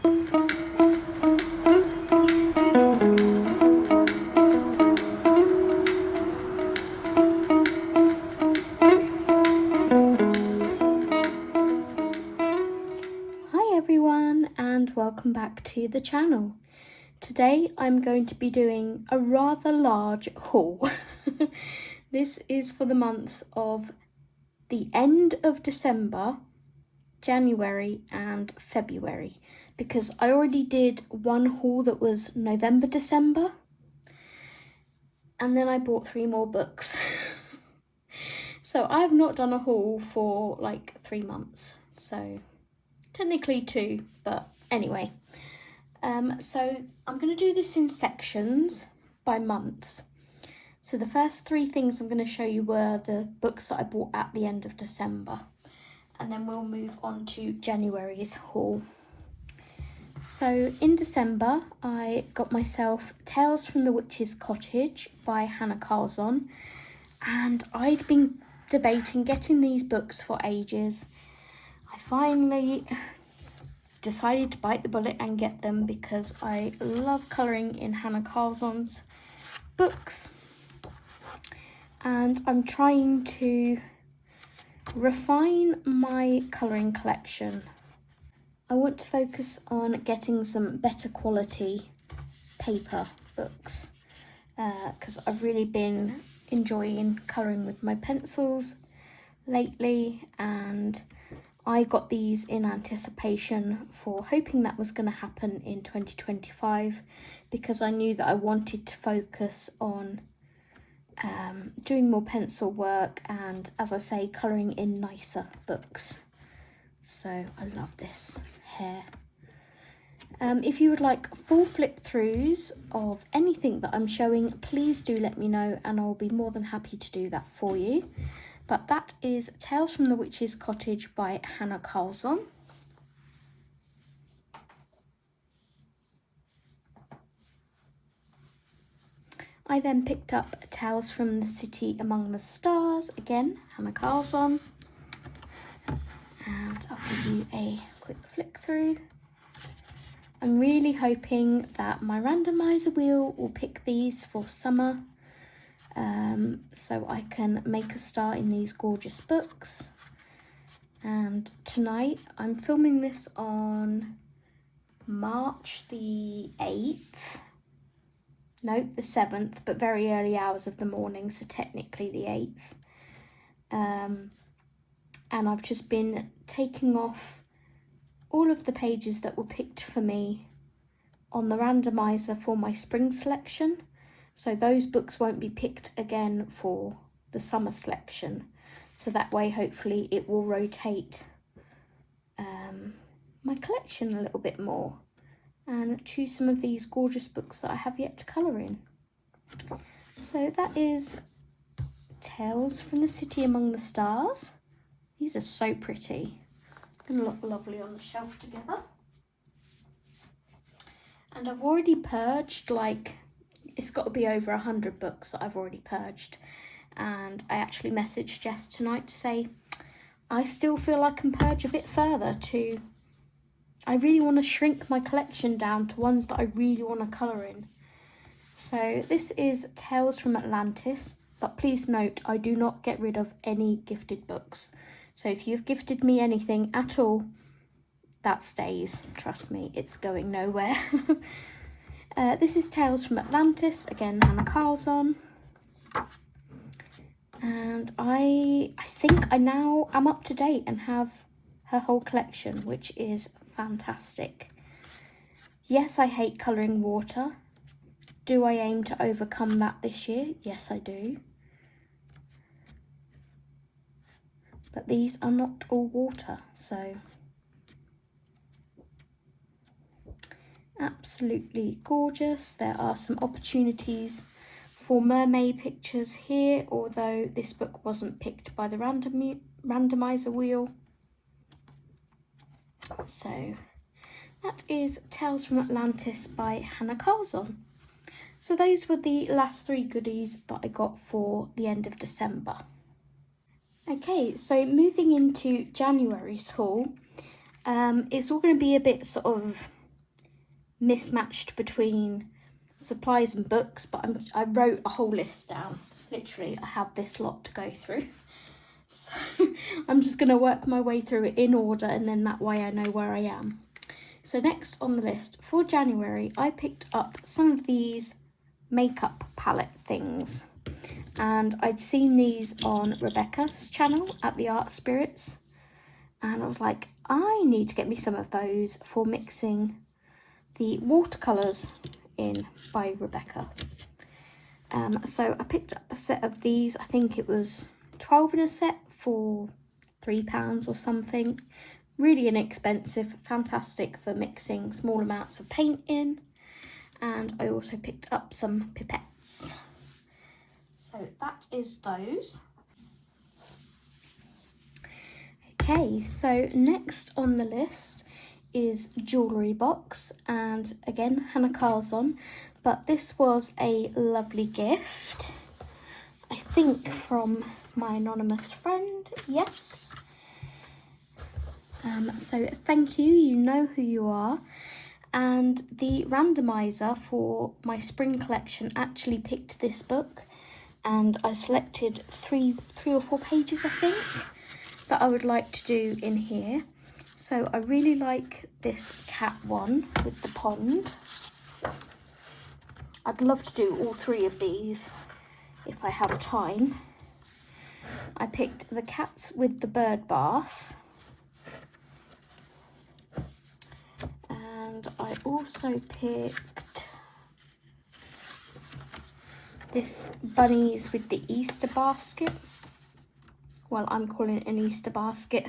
Hi everyone, and welcome back to the channel. Today I'm going to be doing a rather large haul. This is for the months of the end of December, January and February, because I already did one haul that was November, December, and then I bought 3 more books. So I have not done a haul for like 3 months, so technically 2, but anyway. So I'm going to do this in sections by months. So the first 3 things I'm going to show you were the books that I bought at the end of December. And then we'll move on to January's haul. So in December, I got myself Tales from the Witch's Cottage by Hannah Carlson. And I'd been debating getting these books for ages. I finally decided to bite the bullet and get them because I love colouring in Hannah Carlson's books. And I'm trying to refine my colouring collection. I want to focus on getting some better quality paper books because I've really been enjoying colouring with my pencils lately, and I got these in anticipation for hoping that was going to happen in 2025 because I knew that I wanted to focus on doing more pencil work and, as I say, colouring in nicer books. So I love this hair. If you would like full flip throughs of anything that I'm showing, please do let me know and I'll be more than happy to do that for you. But that is Tales from the Witch's Cottage by Hannah Carlson. I then picked up Tales from the City Among the Stars, again, Hannah Carlson. And I'll give you a quick flick through. I'm really hoping that my randomizer wheel will pick these for summer, so I can make a start in these gorgeous books. And tonight, I'm filming this on March the 8th. No, the 7th, but very early hours of the morning, so technically the 8th. And I've just been taking off all of the pages that were picked for me on the randomizer for my spring selection. So those books won't be picked again for the summer selection. So that way, hopefully, it will rotate my collection a little bit more and choose some of these gorgeous books that I have yet to colour in. So that is Tales from the City Among the Stars. These are so pretty. Going to look lovely on the shelf together. And I've already purged, like, it's got to be over 100 books that I've already purged. And I actually messaged Jess tonight to say, I still feel I can purge a bit further to, I really want to shrink my collection down to ones that I really want to colour in. So this is Tales from Atlantis, but please note, I do not get rid of any gifted books. So if you've gifted me anything at all, that stays. Trust me, it's going nowhere. This is Tales from Atlantis, again, Hannah Carlson. And I think I now am up to date and have her whole collection, which is fantastic. Yes, I hate colouring water. Do I aim to overcome that this year? Yes, I do. But these are not all water, so absolutely gorgeous. There are some opportunities for mermaid pictures here, although this book wasn't picked by the randomizer wheel. So that is Tales from Atlantis by Hannah Carlson. So those were the last 3 goodies that I got for the end of December. Okay, so moving into January's haul, it's all going to be a bit sort of mismatched between supplies and books, but I wrote a whole list down. Literally, I have this lot to go through. So I'm just going to work my way through it in order, and then that way I know where I am. So next on the list for January, I picked up some of these makeup palette things. And I'd seen these on Rebecca's channel at the Art Spirits. And I was like, I need to get me some of those for mixing the watercolours in by Rebecca. So I picked up a set of these. I think it was 12 in a set for £3 or something. Really inexpensive, fantastic for mixing small amounts of paint in. And I also picked up some pipettes. So that is those. Okay, so next on the list is jewellery box, and again Hannah Carl's on, but this was a lovely gift, I think from my anonymous friend, yes. So thank you, you know who you are. And the randomizer for my spring collection actually picked this book, and I selected three or four pages, I think, that I would like to do in here. So I really like this cat one with the pond. I'd love to do all three of these if I have time. I picked the cats with the bird bath. And I also picked this bunnies with the Easter basket. Well, I'm calling it an Easter basket,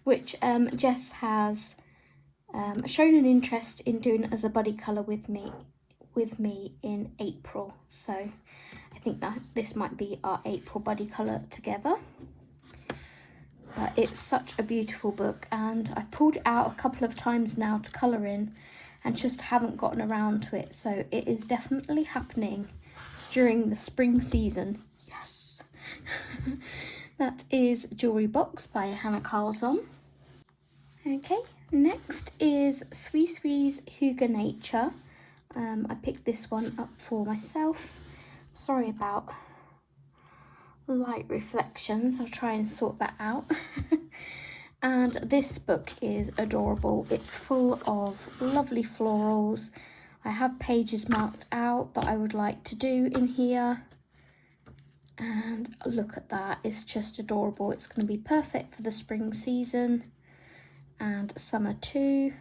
which Jess has shown an interest in doing as a buddy colour with me in April. So I think that this might be our April buddy colour together. But it's such a beautiful book, and I've pulled it out a couple of times now to colour in and just haven't gotten around to it. So it is definitely happening during the spring season. Yes. That is Jewellery Box by Hannah Carlson. Okay, next is Swee Swee's Hugo Nature. I picked this one up for myself. Sorry about light reflections, I'll try and sort that out. And this book is adorable. It's full of lovely florals. I have pages marked out that I would like to do in here. And look at that, it's just adorable. It's going to be perfect for the spring season and summer too.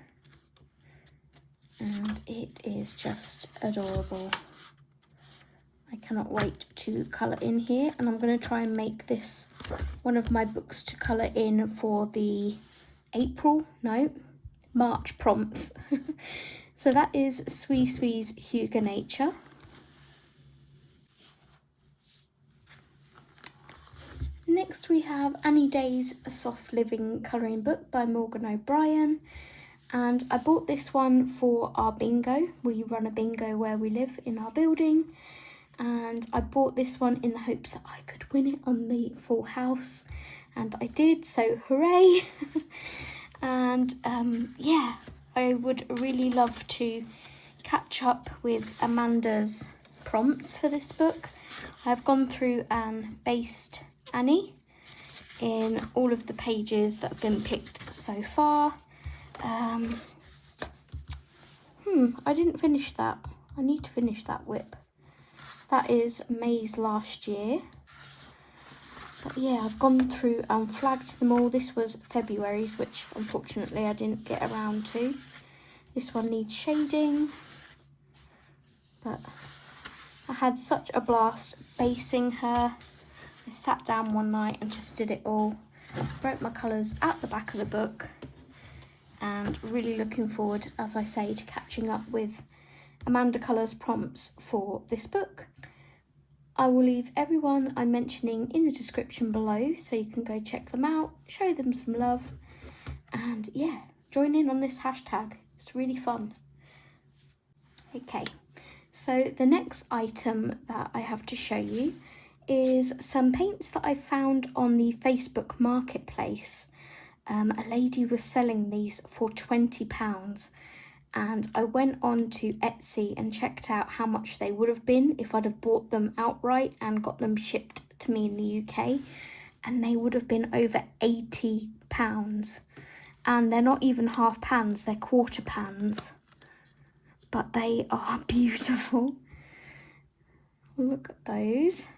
And it is just adorable. I cannot wait to colour in here, and I'm going to try and make this one of my books to colour in for the March prompts. So that is Swee Swee's Hugo Nature. Next we have Annie Day's A Soft Living colouring book by Morgan O'Brien, and I bought this one for our bingo. We run a bingo where we live in our building, and I bought this one in the hopes that I could win it on the full house, and I did, so hooray. And yeah, I would really love to catch up with Amanda's prompts for this book. I've gone through and based Annie in all of the pages that have been picked so far. I didn't finish that. I need to finish that whip. That is May's last year. But yeah, I've gone through and flagged them all. This was February's, which unfortunately I didn't get around to. This one needs shading. But I had such a blast basing her. I sat down one night and just did it all. Wrote my colours at the back of the book. And really looking forward, as I say, to catching up with Amanda Colours prompts for this book. I will leave everyone I'm mentioning in the description below, so you can go check them out, show them some love, and yeah, join in on this hashtag. It's really fun. Okay, so the next item that I have to show you is some paints that I found on the Facebook Marketplace. A lady was selling these for £20, and I went on to Etsy and checked out how much they would have been if I'd have bought them outright and got them shipped to me in the UK, and they would have been over £80. And they're not even half pans, they're quarter pans, but they are beautiful. Look at those.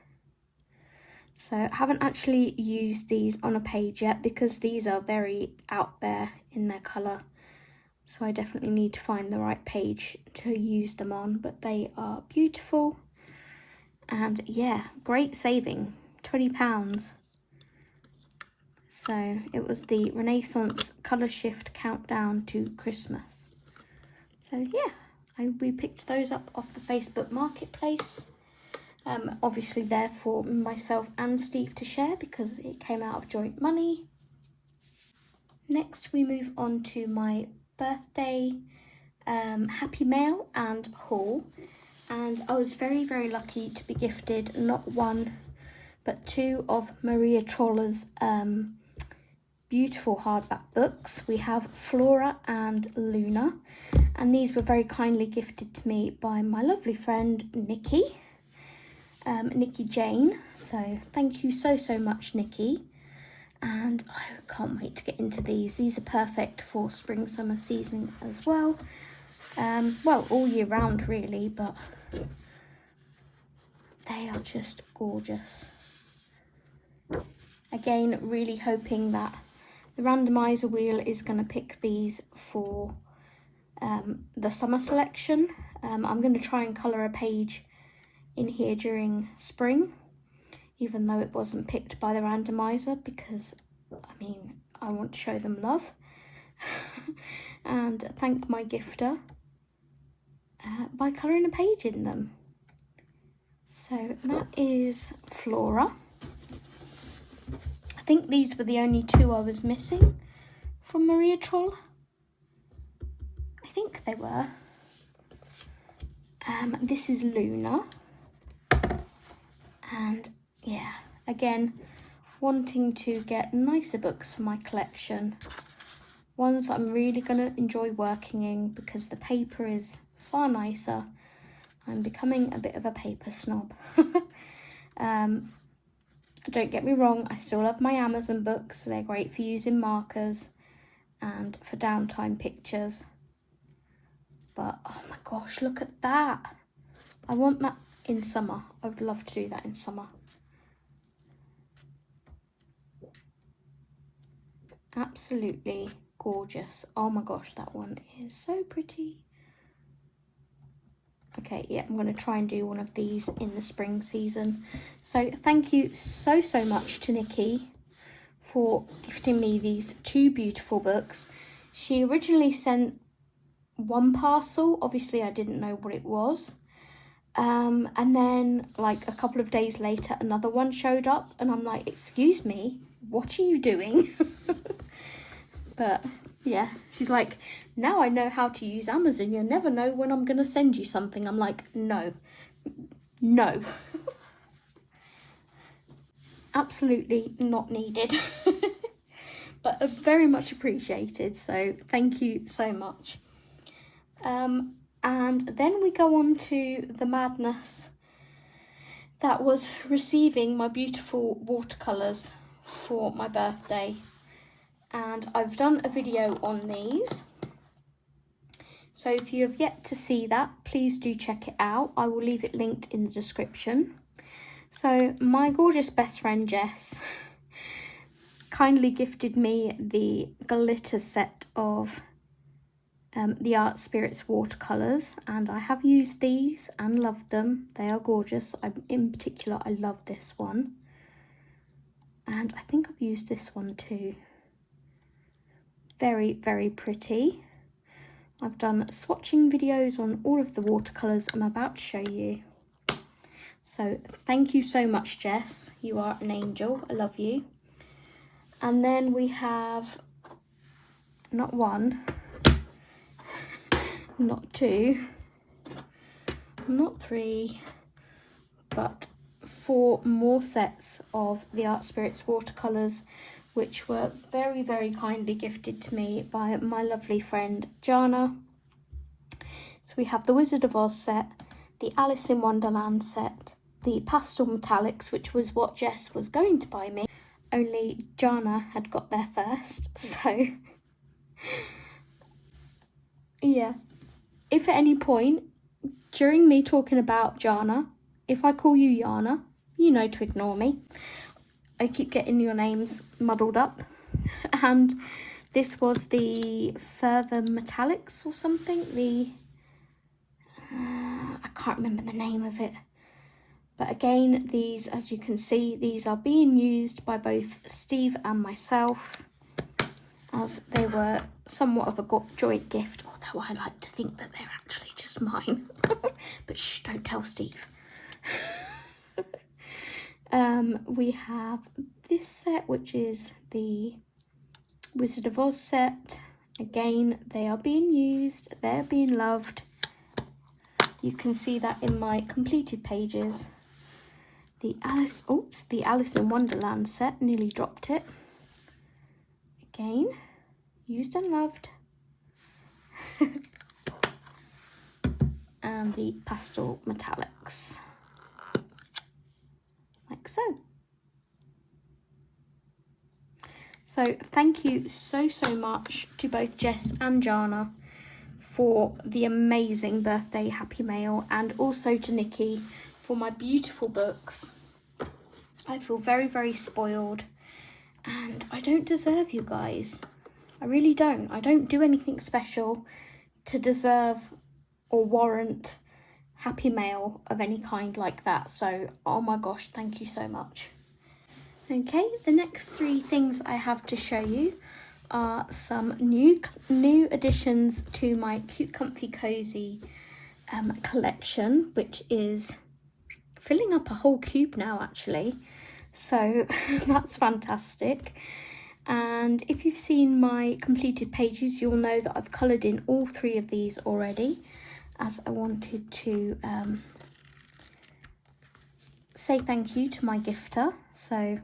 So I haven't actually used these on a page yet because these are very out there in their colour. So I definitely need to find the right page to use them on, but they are beautiful. And yeah, great saving, £20. So it was the Renaissance Colour Shift Countdown to Christmas. So yeah, we picked those up off the Facebook Marketplace. Obviously there for myself and Steve to share because it came out of joint money. Next we move on to my birthday happy mail and haul, and I was very, very lucky to be gifted not one but two of Maria Troller's beautiful hardback books. We have Flora and Luna, and these were very kindly gifted to me by my lovely friend Nikki, Nikki Jane. So thank you so much, Nikki. And I can't wait to get into these. These are perfect for spring summer season as well. Well, all year round really, but they are just gorgeous. Again, really hoping that the randomizer wheel is going to pick these for the summer selection. I'm going to try and colour a page in here during spring, even though it wasn't picked by the randomizer, because I mean, I want to show them love and thank my gifter by colouring a page in them. So that is Flora. I think these were the only two I was missing from Maria Troll. I think they were. This is Luna. And yeah, again, wanting to get nicer books for my collection. Ones that I'm really going to enjoy working in because the paper is far nicer. I'm becoming a bit of a paper snob. Don't get me wrong, I still love my Amazon books. They're great for using markers and for downtime pictures. But oh my gosh, look at that. I want that in summer. I would love to do that in summer. Absolutely gorgeous. Oh my gosh, that one is so pretty. Okay, yeah, I'm going to try and do one of these in the spring season. So thank you so much to Nikki for gifting me these two beautiful books. She originally sent one parcel. Obviously, I didn't know what it was. And then like a couple of days later, another one showed up and I'm like, excuse me, what are you doing? But yeah, she's like, now I know how to use Amazon. You'll never know when I'm going to send you something. I'm like, no. Absolutely not needed. But very much appreciated. So thank you so much. And then we go on to the madness that was receiving my beautiful watercolours for my birthday. And I've done a video on these. So if you have yet to see that, please do check it out. I will leave it linked in the description. So my gorgeous best friend Jess kindly gifted me the glitter set of the Art Spirits watercolours, and I have used these and loved them. They are gorgeous. In particular, I love this one. And I think I've used this one too. Very, very pretty. I've done swatching videos on all of the watercolours I'm about to show you. So thank you so much, Jess. You are an angel. I love you. And then we have not one, not two, not three, but 4 more sets of the Art Spirits watercolours, which were very, very kindly gifted to me by my lovely friend Jana. So we have the Wizard of Oz set, the Alice in Wonderland set, the Pastel Metallics, which was what Jess was going to buy me, only Jana had got there first, so yeah. If at any point during me talking about Jana, if I call you Jana, you know to ignore me. I keep getting your names muddled up. And this was the Further Metallics or something. I can't remember the name of it. But again, these, as you can see, these are being used by both Steve and myself, as they were somewhat of a joint gift, although I like to think that they're actually just mine. But shh, don't tell Steve. We have this set, which is the Wizard of Oz set. Again, they are being used, they're being loved. You can see that in my completed pages. The Alice in Wonderland set, nearly dropped it. Again, used and loved. And the Pastel Metallics, like so. So thank you so much to both Jess and Jana for the amazing birthday happy mail, and also to Nikki for my beautiful books. I feel very spoiled, and I don't deserve you guys. I really don't. I don't do anything special to deserve or warrant happy mail of any kind like that. So, oh my gosh, thank you so much. Okay, the next 3 things I have to show you are some new additions to my Cute Comfy Cozy collection, which is filling up a whole cube now actually. So that's fantastic. And if you've seen my completed pages, you'll know that I've coloured in all 3 of these already, as I wanted to say thank you to my gifter. So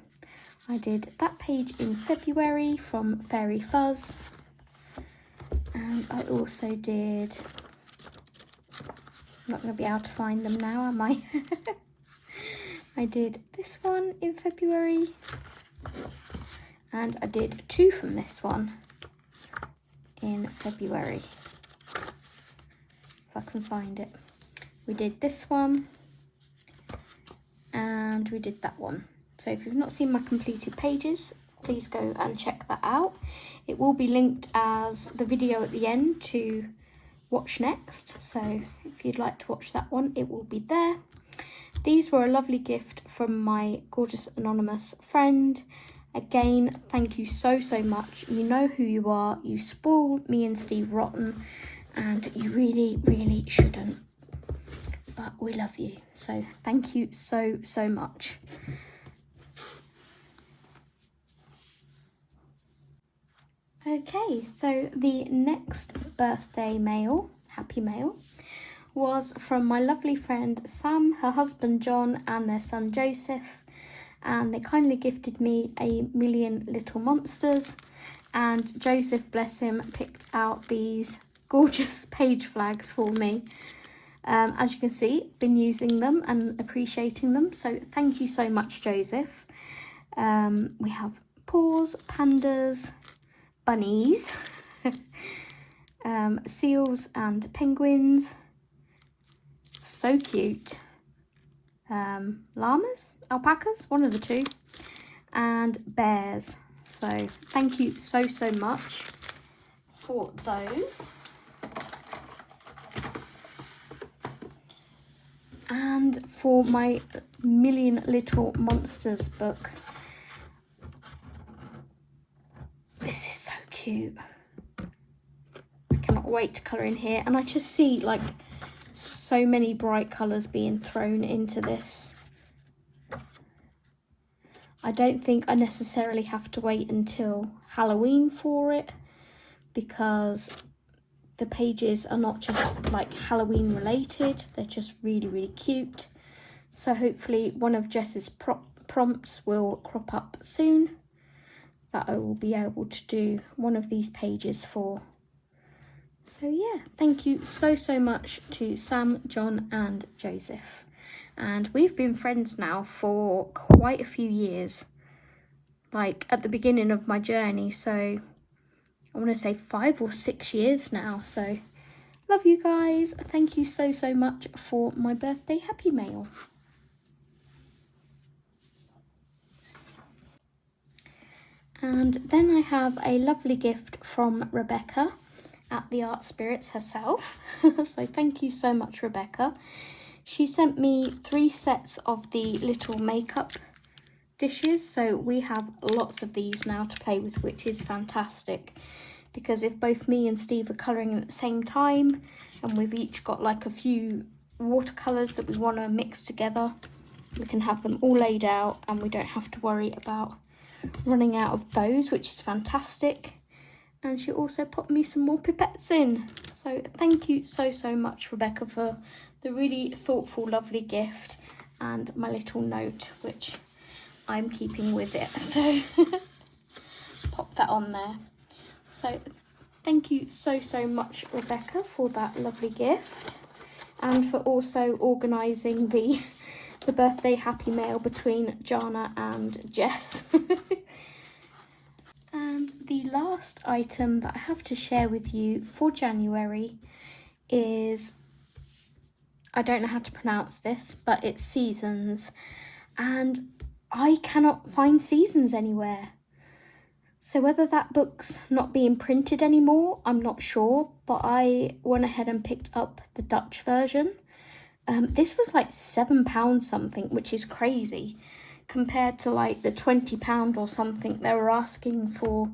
I did that page in February from Fairy Fuzz, and I also did, I'm not going to be able to find them now, am I? I did this one in February, and I did 2 from this one in February, if I can find it. We did this one, and we did that one. So if you've not seen my completed pages, please go and check that out. It will be linked as the video at the end to watch next. So if you'd like to watch that one, it will be there. These were a lovely gift from my gorgeous anonymous friend. Again, thank you so much. You know who you are. You spoiled me and Steve rotten, and you really shouldn't. But we love you. So thank you so much. Okay, so the next birthday mail, happy mail, was from my lovely friend Sam, her husband John, and their son Joseph. And they kindly gifted me a million little monsters. And Joseph, bless him, picked out these gorgeous page flags for me. As you can see, been using them and appreciating them. So thank you so much, Joseph. We have paws, pandas, bunnies, seals and penguins, so cute, llamas, alpacas, one of the 2, and bears. So thank you so much for those. And for my Million Little Monsters book, this is so cute. I cannot wait to colour in here, and I just see like so many bright colours being thrown into this. I don't think I necessarily have to wait until Halloween for it, because the pages are not just like Halloween related, they're just really cute. So hopefully one of Jess's prompts will crop up soon, that I will be able to do one of these pages for So yeah, thank you so much to Sam, John and Joseph. And we've been friends now for quite a few years, like at the beginning of my journey. So I want to say 5 or 6 years now. So love you guys. Thank you so much for my birthday happy mail. And then I have a lovely gift from Rebecca at the Art Spirits herself. So thank you so much, Rebecca. She sent me 3 sets of the little makeup dishes. So we have lots of these now to play with, which is fantastic. Because if both me and Steve are colouring at the same time, and we've each got like a few watercolours that we want to mix together, we can have them all laid out and we don't have to worry about running out of those, which is fantastic. And she also popped me some more pipettes in. So thank you so much, Rebecca, for the really thoughtful, lovely gift and my little note, which I'm keeping with it. So pop that on there. So thank you so much, Rebecca, for that lovely gift, and for also organising the birthday happy mail between Jana and Jess. And the last item that I have to share with you for January is, I don't know how to pronounce this, but it's Seasons, and I cannot find Seasons anywhere. So whether that book's not being printed anymore, I'm not sure, but I went ahead and picked up the Dutch version. This was like £7 something, which is crazy, compared to like the £20 or something they were asking for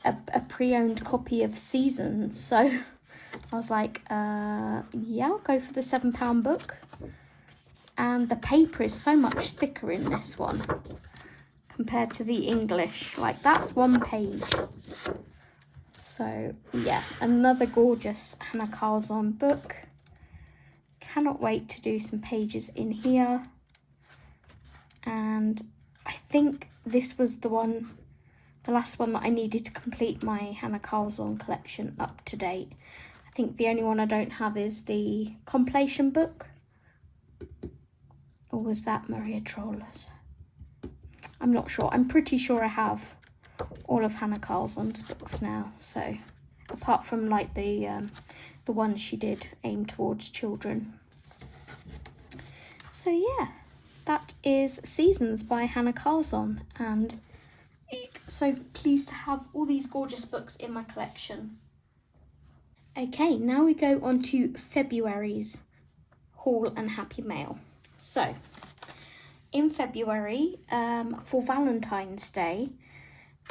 a pre-owned copy of Seasons. So I was like, yeah, I'll go for the £7 book. And the paper is so much thicker in this one compared to the English. Like, that's 1 page. So yeah, another gorgeous Hannah Carlson book. Cannot wait to do some pages in here. And I think this was the last one that I needed to complete my Hannah Carlson collection up to date. I think the only one I don't have is the compilation book. Or was that Maria Troller's? I'm not sure. I'm pretty sure I have all of Hannah Carlson's books now. So apart from like the ones she did aimed towards children. So yeah, that is Seasons by Hannah Carlson, and so pleased to have all these gorgeous books in my collection. Okay, now we go on to February's haul and happy mail. So in February, for Valentine's Day,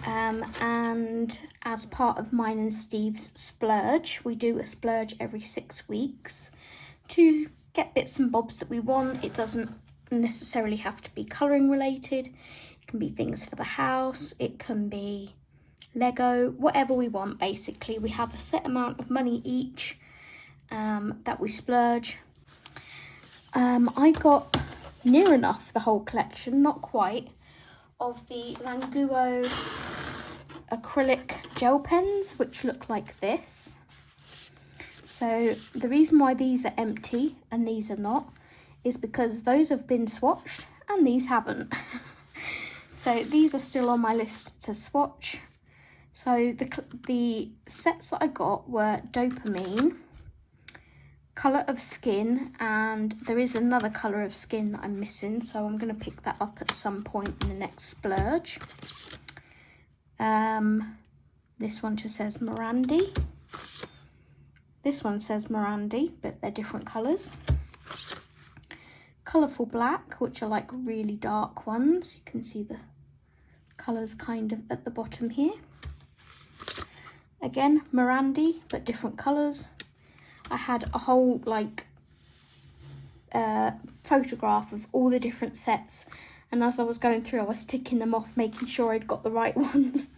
and as part of mine and Steve's splurge, we do a splurge every 6 weeks to get bits and bobs that we want. It doesn't necessarily have to be colouring related. It can be things for the house, it can be Lego, whatever we want basically. We have a set amount of money each that we splurge. I got near enough the whole collection, not quite, of the Languo acrylic gel pens, which look like this. So the reason why these are empty and these are not is because those have been swatched and these haven't. So these are still on my list to swatch. So the sets that I got were Dopamine, Colour of Skin, and there is another colour of skin that I'm missing, so I'm going to pick that up at some point in the next splurge. This one just says Morandi. This one says Morandi, but they're different colours. Colourful Black, which are like really dark ones. You can see the colours kind of at the bottom here. Again, Morandi, but different colours. I had a whole like photograph of all the different sets, and as I was going through I was ticking them off, making sure I'd got the right ones.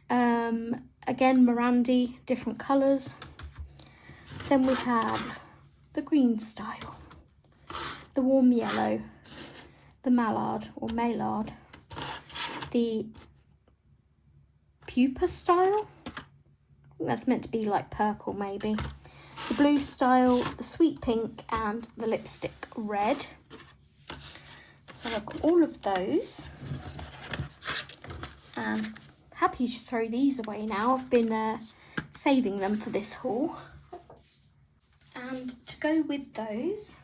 Again, Morandi, different colours. Then we have the green style, the warm yellow, the mallard or maillard, the pupa style, think that's meant to be like purple maybe. The blue style, the sweet pink and the lipstick red. So I've got all of those. And happy to throw these away now. I've been saving them for this haul. And to go with those,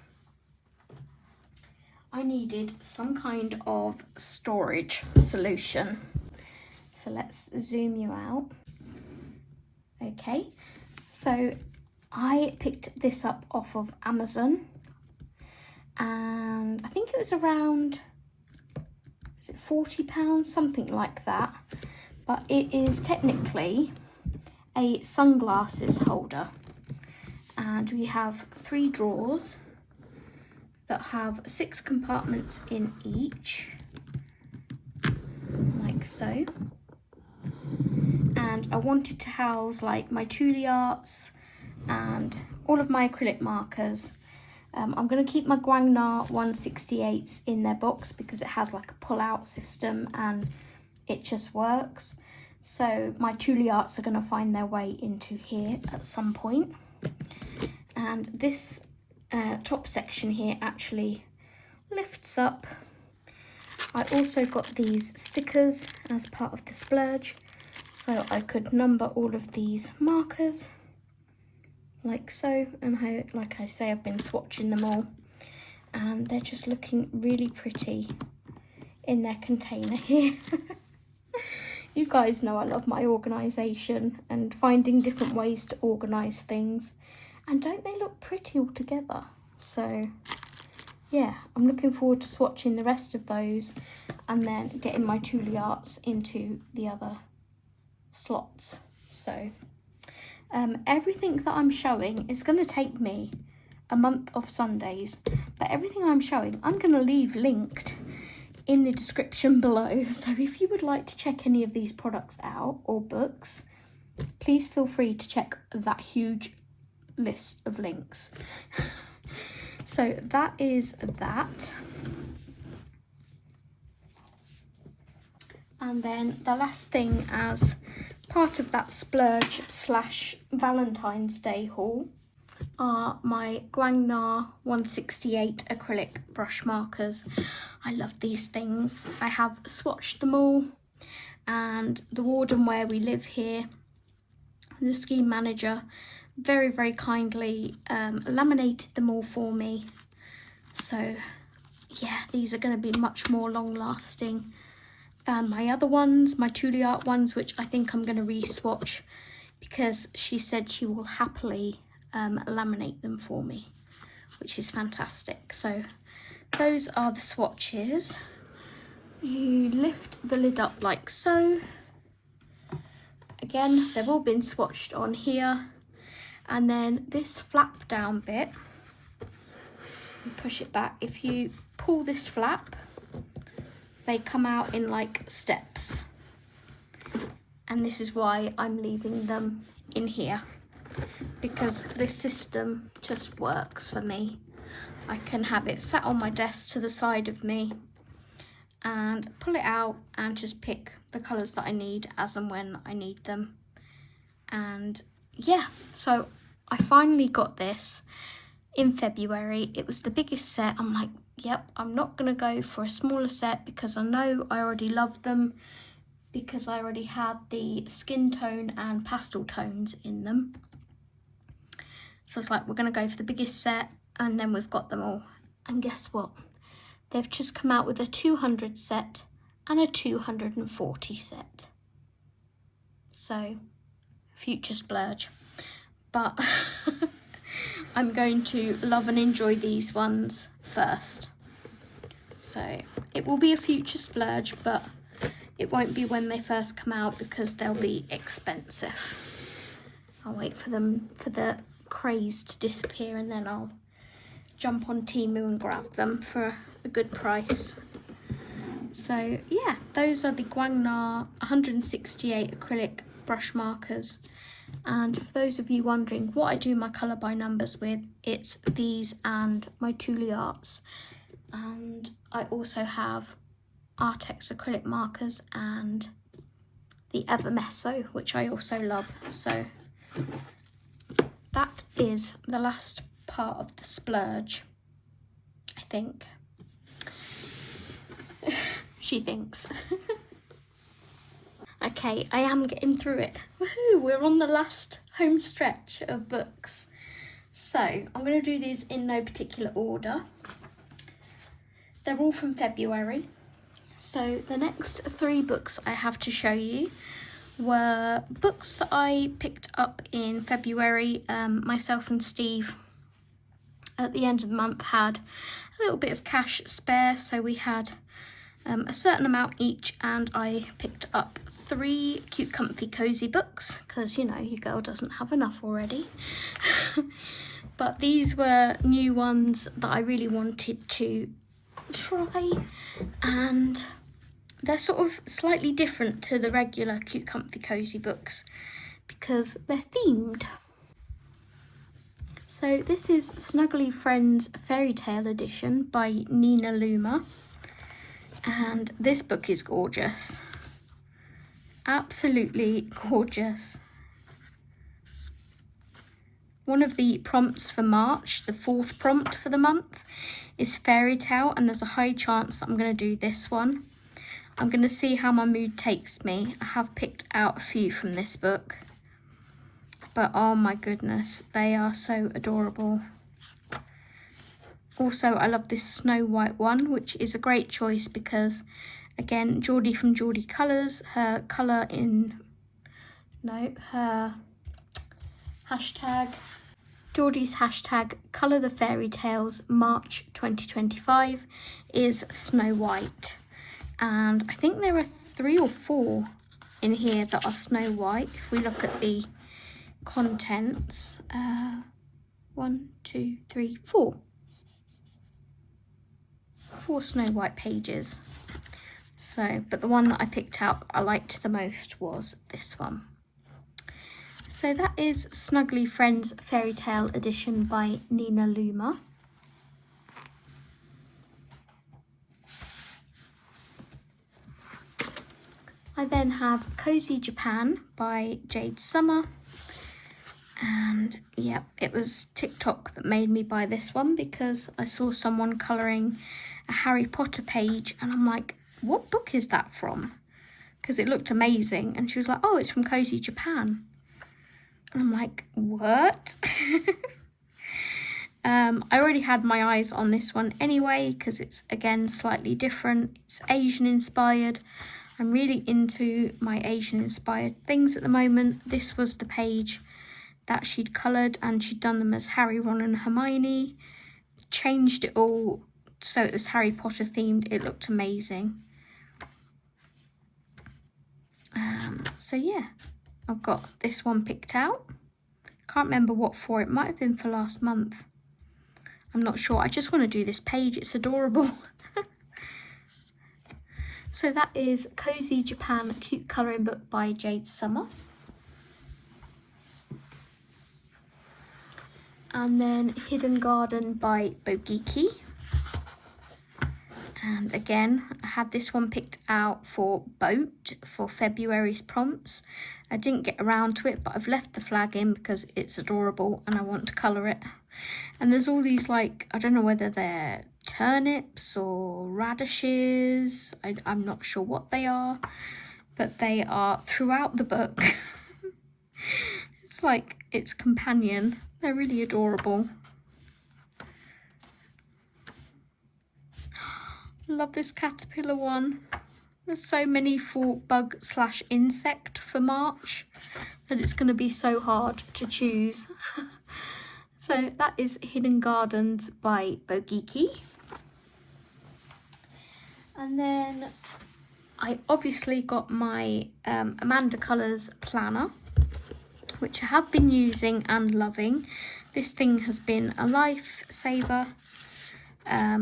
I needed some kind of storage solution. So let's zoom you out. Okay, so I picked this up off of Amazon, and I think it was around, was it £40, something like that, but it is technically a sunglasses holder, and we have 3 drawers that have 6 compartments in each, like so. And I wanted to house like my Truly arts and all of my acrylic markers. I'm going to keep my Guangna 168s in their box because it has like a pull-out system and it just works. So my Truly arts are going to find their way into here at some point. And this top section here actually lifts up. I also got these stickers as part of the splurge, so I could number all of these markers like so, and like I say, I've been swatching them all and they're just looking really pretty in their container here. You guys know I love my organisation and finding different ways to organise things, and don't they look pretty all together? So yeah, I'm looking forward to swatching the rest of those and then getting my Truly arts into the other slots. So everything that I'm showing is going to take me a month of Sundays, but everything I'm showing I'm going to leave linked in the description below. So if you would like to check any of these products out or books, please feel free to check that huge list of links. So that is that. And then the last thing as part of that splurge / Valentine's Day haul are my Guangna 168 acrylic brush markers. I love these things. I have swatched them all, and the warden where we live here, the scheme manager, very, very kindly laminated them all for me. So yeah, these are going to be much more long lasting than my other ones, my Truly art ones, which I think I'm going to re-swatch because she said she will happily laminate them for me, which is fantastic. So those are the swatches. You lift the lid up like so. Again, they've all been swatched on here. And then this flap down bit, push it back. If you pull this flap, they come out in like steps. And this is why I'm leaving them in here, because this system just works for me. I can have it sat on my desk to the side of me and pull it out and just pick the colours that I need as and when I need them. And yeah, so I finally got this in February. It was the biggest set. I'm like, yep, I'm not going to go for a smaller set because I know I already love them, because I already had the skin tone and pastel tones in them. So it's like, we're going to go for the biggest set, and then we've got them all. And guess what? They've just come out with a 200 set and a 240 set. So, future splurge. But I'm going to love and enjoy these ones first. So it will be a future splurge, but it won't be when they first come out because they'll be expensive. I'll wait for them, for the craze to disappear, and then I'll jump on Temu and grab them for a good price. So yeah, those are the Guangna 168 acrylic brush markers. And for those of you wondering what I do my colour by numbers with, it's these and my Truly arts. And I also have Artex acrylic markers and the Evermeso, which I also love. So that is the last part of the splurge, I think. She thinks. Okay, I am getting through it. Woohoo, we're on the last home stretch of books. So I'm going to do these in no particular order. They're all from February. So the next 3 books I have to show you were books that I picked up in February. Myself and Steve at the end of the month had a little bit of cash spare, so we had a certain amount each, and I picked up 3 cute, comfy, cozy books because, you know, your girl doesn't have enough already. But these were new ones that I really wanted to try, and they're sort of slightly different to the regular cute, comfy, cozy books because they're themed. So this is Snuggly Friends Fairy Tale Edition by Nina Luma, and this book is gorgeous. Absolutely gorgeous. One of the prompts for March, the 4th prompt for the month, is fairy tale, and there's a high chance that I'm going to do this one. I'm going to see how my mood takes me. I have picked out a few from this book, but oh my goodness, they are so adorable. Also, I love this Snow White one, which is a great choice because, again, Jordy from Jordy Colours, her hashtag, Jordy's hashtag Colour the Fairy Tales March 2025 is Snow White. And I think there are 3 or 4 in here that are Snow White. If we look at the contents, 1, 2, 3, 4. 4 Snow White pages. So, but the one that I picked out I liked the most was this one. So that is Snuggly Friends Fairy Tale Edition by Nina Luma. I then have Cozy Japan by Jade Summer. And yeah, it was TikTok that made me buy this one because I saw someone colouring a Harry Potter page and I'm like, what book is that from? Because it looked amazing. And she was like, oh, it's from Cozy Japan. And I'm like, what? I already had my eyes on this one anyway because it's, again, slightly different. It's Asian inspired. I'm really into my Asian inspired things at the moment. This was the page that she'd coloured, and she'd done them as Harry, Ron and Hermione. Changed it all so it was Harry Potter themed. It looked amazing. So yeah, I've got this one picked out. Can't remember what for. It might have been for last month. I'm not sure. I just want to do this page. It's adorable. So that is Cozy Japan Cute Colouring Book by Jade Summer. And then Hidden Garden by Bogiki. And again, I had this one picked out for Boat for February's prompts. I didn't get around to it, but I've left the flag in because it's adorable and I want to colour it. And there's all these, like, I don't know whether they're turnips or radishes. I'm not sure what they are, but they are throughout the book. It's like its companion. They're really adorable. Love this caterpillar one. There's so many for bug/insect for March that it's going to be so hard to choose. So that is Hidden Gardens by Bogiki. And then I obviously got my Amanda Colours planner, which I have been using and loving. This thing has been a lifesaver.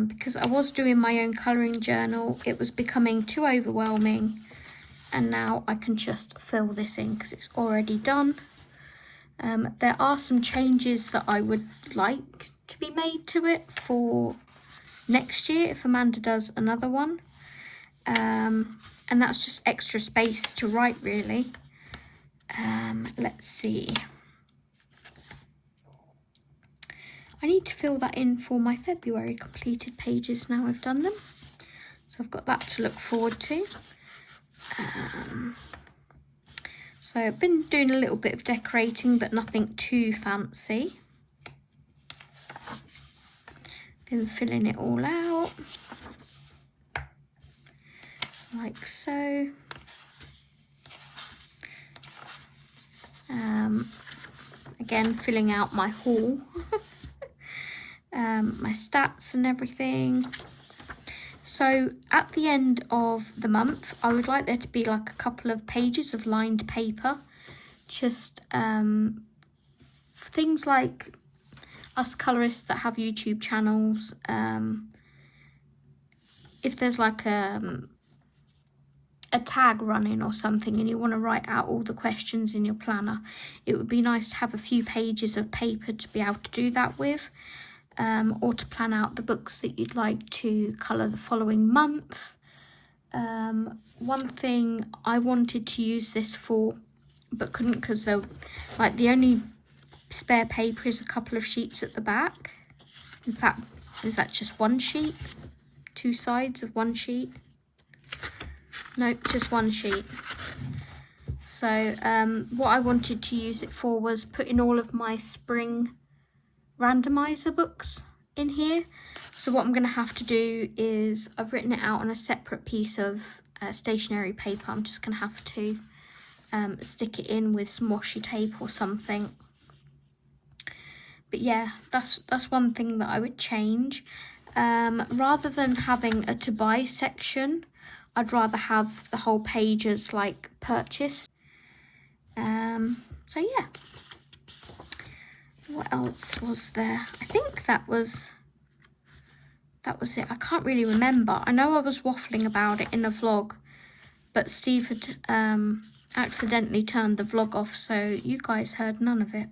Because I was doing my own colouring journal, it was becoming too overwhelming, and now I can just fill this in because it's already done. There are some changes that I would like to be made to it for next year if Amanda does another one, and that's just extra space to write really. Let's see, I need to fill that in for my February completed pages now I've done them. So I've got that to look forward to. So I've been doing a little bit of decorating, but nothing too fancy. Been filling it all out, like so. Again, filling out my haul, my stats and everything. So at the end of the month, I would like there to be like a couple of pages of lined paper, just things like us colorists that have YouTube channels. If there's like a tag running or something and you want to write out all the questions in your planner, it would be nice to have a few pages of paper to be able to do that with, or to plan out the books that you'd like to colour the following month. One thing I wanted to use this for but couldn't, because the only spare paper is a couple of sheets at the back. In fact, is that just one sheet? Two sides of one sheet? No, just one sheet. So what I wanted to use it for was putting all of my spring randomizer books in here. So what I'm going to have to do is, I've written it out on a separate piece of stationery paper. I'm just going to have to stick it in with some washi tape or something. But yeah, that's one thing that I would change. Rather than having a to buy section, I'd rather have the whole page as like purchased. So yeah. What else was there? I think that was it. I can't really remember. I know I was waffling about it in a vlog, but Steve had accidentally turned the vlog off, so you guys heard none of it.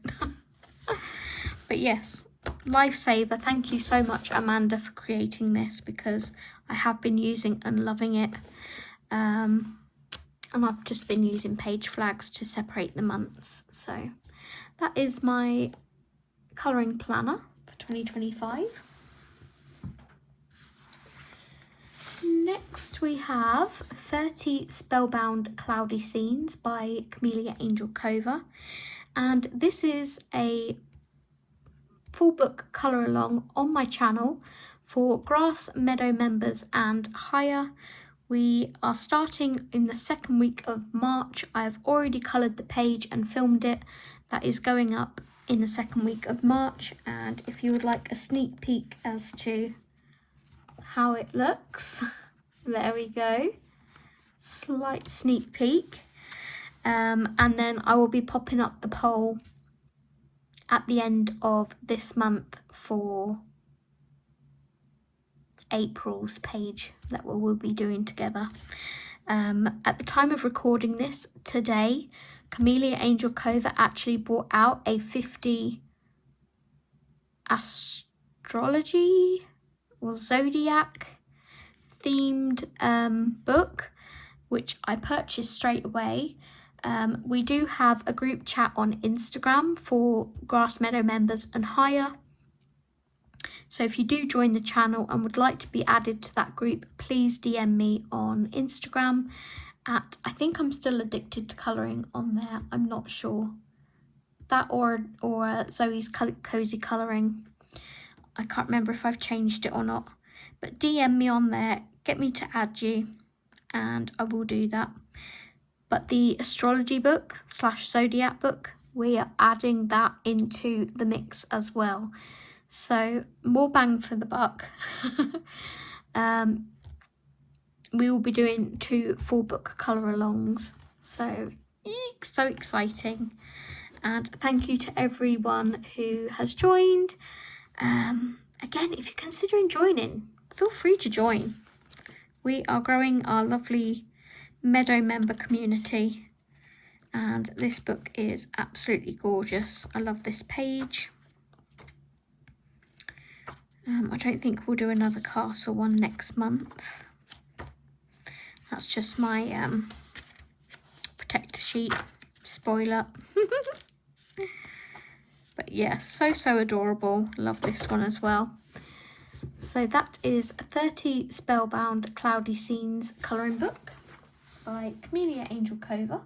But yes, lifesaver. Thank you so much, Amanda, for creating this, because I have been using and loving it. And I've just been using page flags to separate the months. So that is my colouring planner for 2025. Next we have 30 Spellbound Cloudy Scenes by Camellia Angel Cova. And this is a full book colour along on my channel for Grass Meadow members and higher. We are starting in the second week of March. I've already coloured the page and filmed it. That is going up in the second week of March. And if you would like a sneak peek as to how it looks, there we go. Slight sneak peek. And then I will be popping up the poll at the end of this month for April's page that we'll be doing together. At the time of recording this today, Camellia Angel Cova actually brought out a 50 astrology or zodiac themed book, which I purchased straight away. We do have a group chat on Instagram for Grass Meadow members and higher. So if you do join the channel and would like to be added to that group, please DM me on Instagram at, I think I'm still addicted to colouring on there, I'm not sure. That or Zoe's Cozy Colouring. I can't remember if I've changed it or not. But DM me on there, get me to add you, and I will do that. But the astrology book / zodiac book, we are adding that into the mix as well. So more bang for the buck. We will be doing 2 full book colour alongs. So exciting. And thank you to everyone who has joined. Again, if you're considering joining, feel free to join. We are growing our lovely Meadow member community, and this book is absolutely gorgeous. I love this page. I don't think we'll do another castle one next month. That's just my protector sheet. Spoiler. But yeah, so adorable. Love this one as well. So that is 30 Spellbound Cloudy Scenes colouring book by Camellia Angel Cover.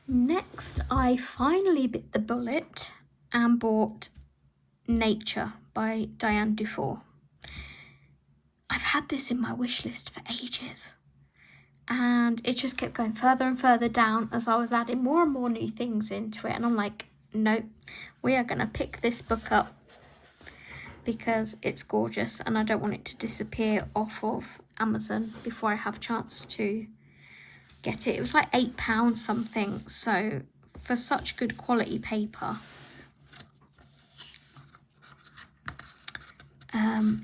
Next, I finally bit the bullet and bought Nature by Diane Dufour. I've had this in my wish list for ages, and it just kept going further and further down as I was adding more and more new things into it, and I'm like, nope, we are going to pick this book up because it's gorgeous and I don't want it to disappear off of Amazon before I have a chance to get it. It was like £8 something, so for such good quality paper,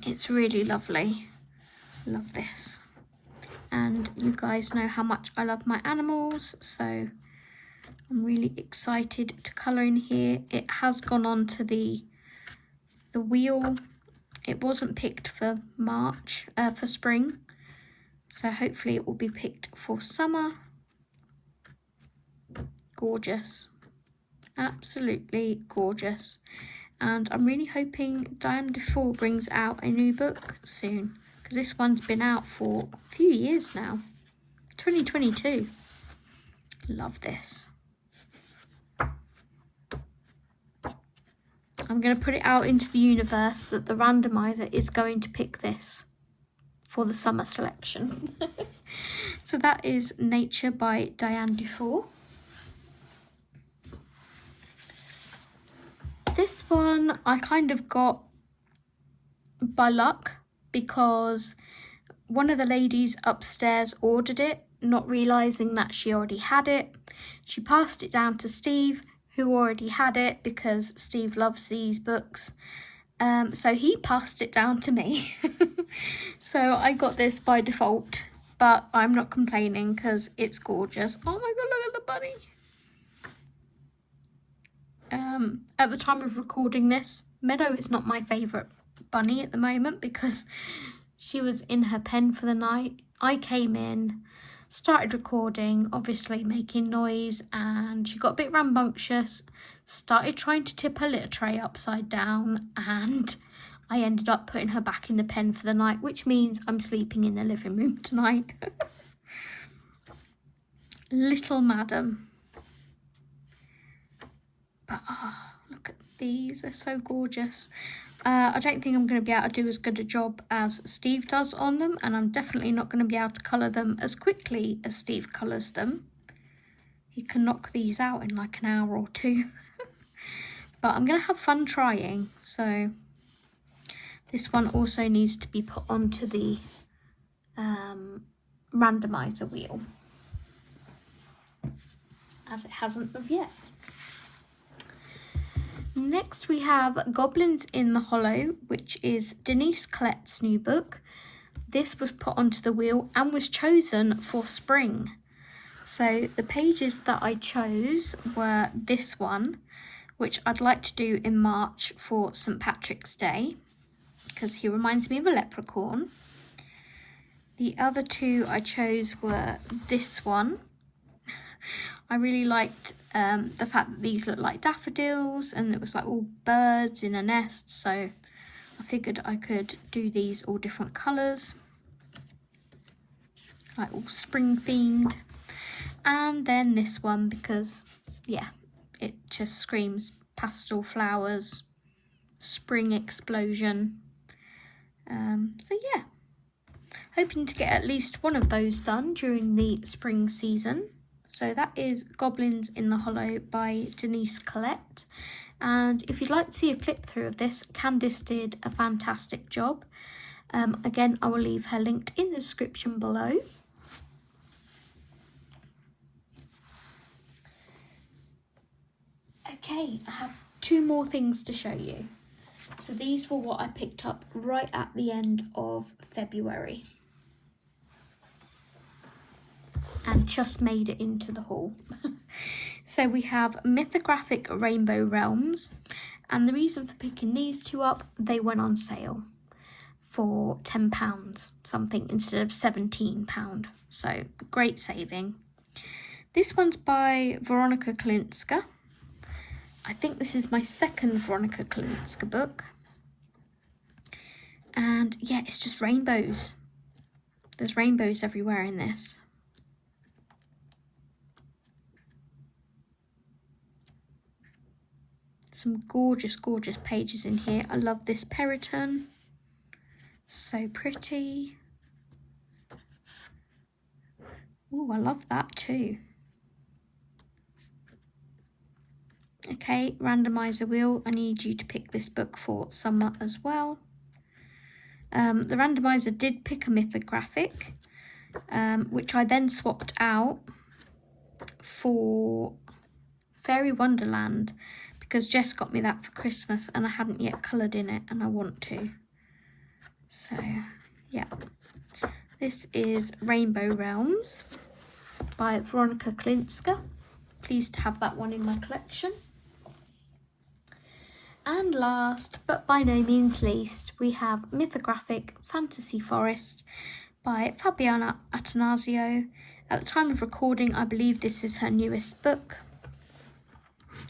it's really lovely. Love this. And you guys know how much I love my animals, so I'm really excited to colour in here. It has gone on to the wheel. It wasn't picked for March, for spring, so hopefully it will be picked for summer. Gorgeous, absolutely gorgeous. And I'm really hoping Diane Dufour brings out a new book soon, because this one's been out for a few years now. 2022. Love this. I'm going to put it out into the universe that the randomizer is going to pick this for the summer selection. So that is Nature by Diane Dufour. This one I kind of got by luck because one of the ladies upstairs ordered it, not realising that she already had it. She passed it down to Steve, who already had it because Steve loves these books. So he passed it down to me. So I got this by default, but I'm not complaining because it's gorgeous. Oh my god, look at the bunny. At the time of recording this, Meadow is not my favourite bunny at the moment because she was in her pen for the night. I came in, started recording, obviously making noise, and she got a bit rambunctious, started trying to tip her litter tray upside down, and I ended up putting her back in the pen for the night, which means I'm sleeping in the living room tonight. Little madam. But look at these, they're so gorgeous. I don't think I'm going to be able to do as good a job as Steve does on them, and I'm definitely not going to be able to colour them as quickly as Steve colours them. He can knock these out in like an hour or two. But I'm going to have fun trying, so this one also needs to be put onto the randomizer wheel, as it hasn't of yet. Next we have Goblins in the Hollow, which is Denise Collette's new book. This was put onto the wheel and was chosen for spring. So the pages that I chose were this one, which I'd like to do in March for St. Patrick's Day, because he reminds me of a leprechaun. The other two I chose were this one. I really liked the fact that these look like daffodils and it was like all birds in a nest, so I figured I could do these all different colours, like all spring themed. And then this one because, yeah, it just screams pastel flowers, spring explosion. So yeah, hoping to get at least one of those done during the spring season. So that is Goblins in the Hollow by Denise Collette. And if you'd like to see a flip through of this, Candace did a fantastic job. Again, I will leave her linked in the description below. Okay, I have two more things to show you. So these were what I picked up right at the end of February. And just made it into the haul. So we have Mythographic Rainbow Realms, and the reason for picking these two up, they went on sale for £10 something instead of £17, so great saving. This one's by Veronica Klinska. I think this is my second Veronica Klinska book. And yeah, it's just rainbows. There's rainbows everywhere in this. Some gorgeous, gorgeous pages in here. I love this Periton. So pretty. Oh, I love that too. Okay, randomizer wheel. I need you to pick this book for summer as well. The randomizer did pick a mythographic, which I then swapped out for Fairy Wonderland, because Jess got me that for Christmas and I hadn't yet coloured in it, and I want to. So, yeah. This is Rainbow Realms by Veronica Klinska. Pleased to have that one in my collection. And last, but by no means least, we have Mythographic Fantasy Forest by Fabiana Attanasio. At the time of recording, I believe this is her newest book.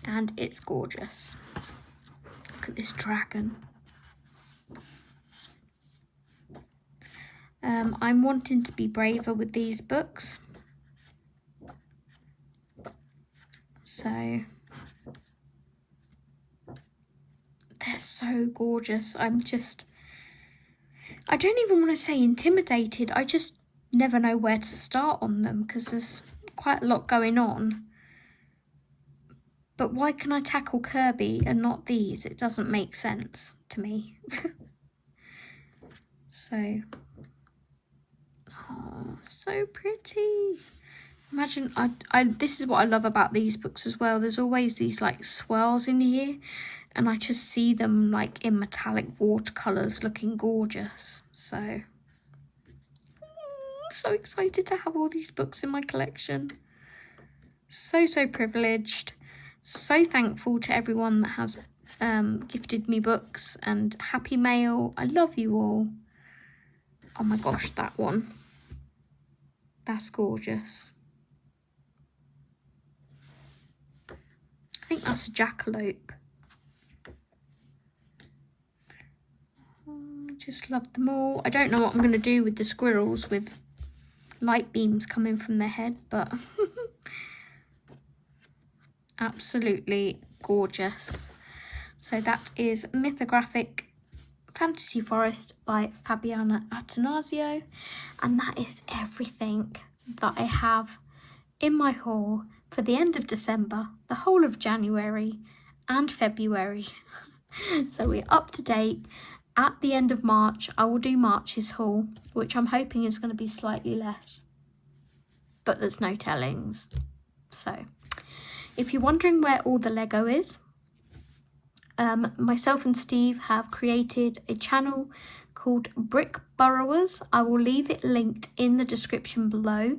And it's gorgeous. Look at this dragon. I'm wanting to be braver with these books. So they're so gorgeous. I don't even want to say intimidated. I just never know where to start on them because there's quite a lot going on. But why can I tackle Kirby and not these? It doesn't make sense to me. So, oh, so pretty. Imagine, this is what I love about these books as well. There's always these like swirls in here, and I just see them like in metallic watercolours looking gorgeous. So, so excited to have all these books in my collection. So privileged. So thankful to everyone that has gifted me books, and happy mail. I love you all. Oh my gosh, that one. That's gorgeous. I think that's a jackalope. I just love them all. I don't know what I'm going to do with the squirrels with light beams coming from their head, but absolutely gorgeous. So that is Mythographic Fantasy Forest by Fabiana Attanasio, and that is everything that I have in my haul for the end of December, the whole of January and February. So we're up to date. At the end of March, I will do March's haul, which I'm hoping is going to be slightly less, but there's no tellings. So if you're wondering where all the Lego is, myself and Steve have created a channel called Brick Burrowers. I will leave it linked in the description below.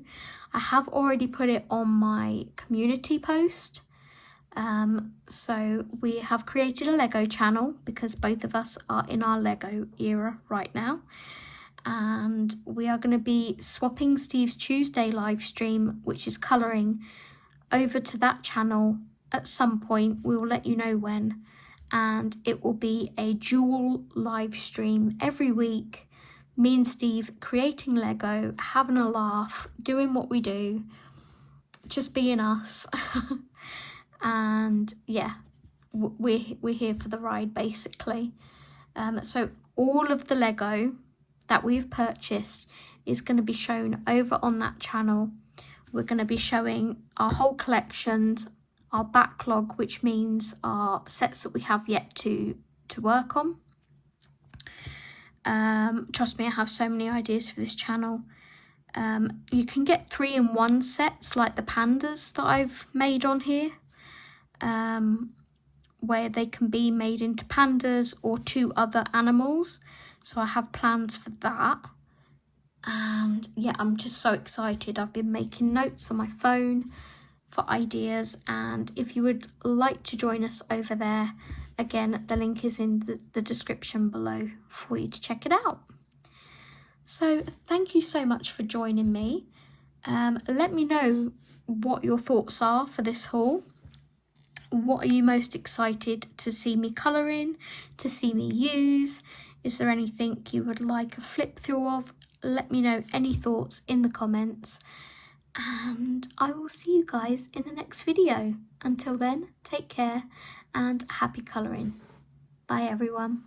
I have already put it on my community post. So we have created a Lego channel because both of us are in our Lego era right now. And we are going to be swapping Steve's Tuesday live stream, which is colouring, over to that channel at some point. We will let you know when. And it will be a dual live stream every week. Me and Steve creating Lego, having a laugh, doing what we do, just being us. And yeah, we're here for the ride basically. So all of the Lego that we've purchased is going to be shown over on that channel. We're going to be showing our whole collections, our backlog, which means our sets that we have yet to work on. Trust me, I have so many ideas for this channel. You can get 3-in-1 sets like the pandas that I've made on here, where they can be made into pandas or 2 other animals. So I have plans for that. And yeah, I'm just so excited. I've been making notes on my phone for ideas, and if you would like to join us over there, again, the link is in the description below for you to check it out. So thank you so much for joining me. Let me know what your thoughts are for this haul. What are you most excited to see me colour in, to see me use? Is there anything you would like a flip through of? Let me know any thoughts in the comments, and I will see you guys in the next video. Until then, take care and happy colouring. Bye everyone.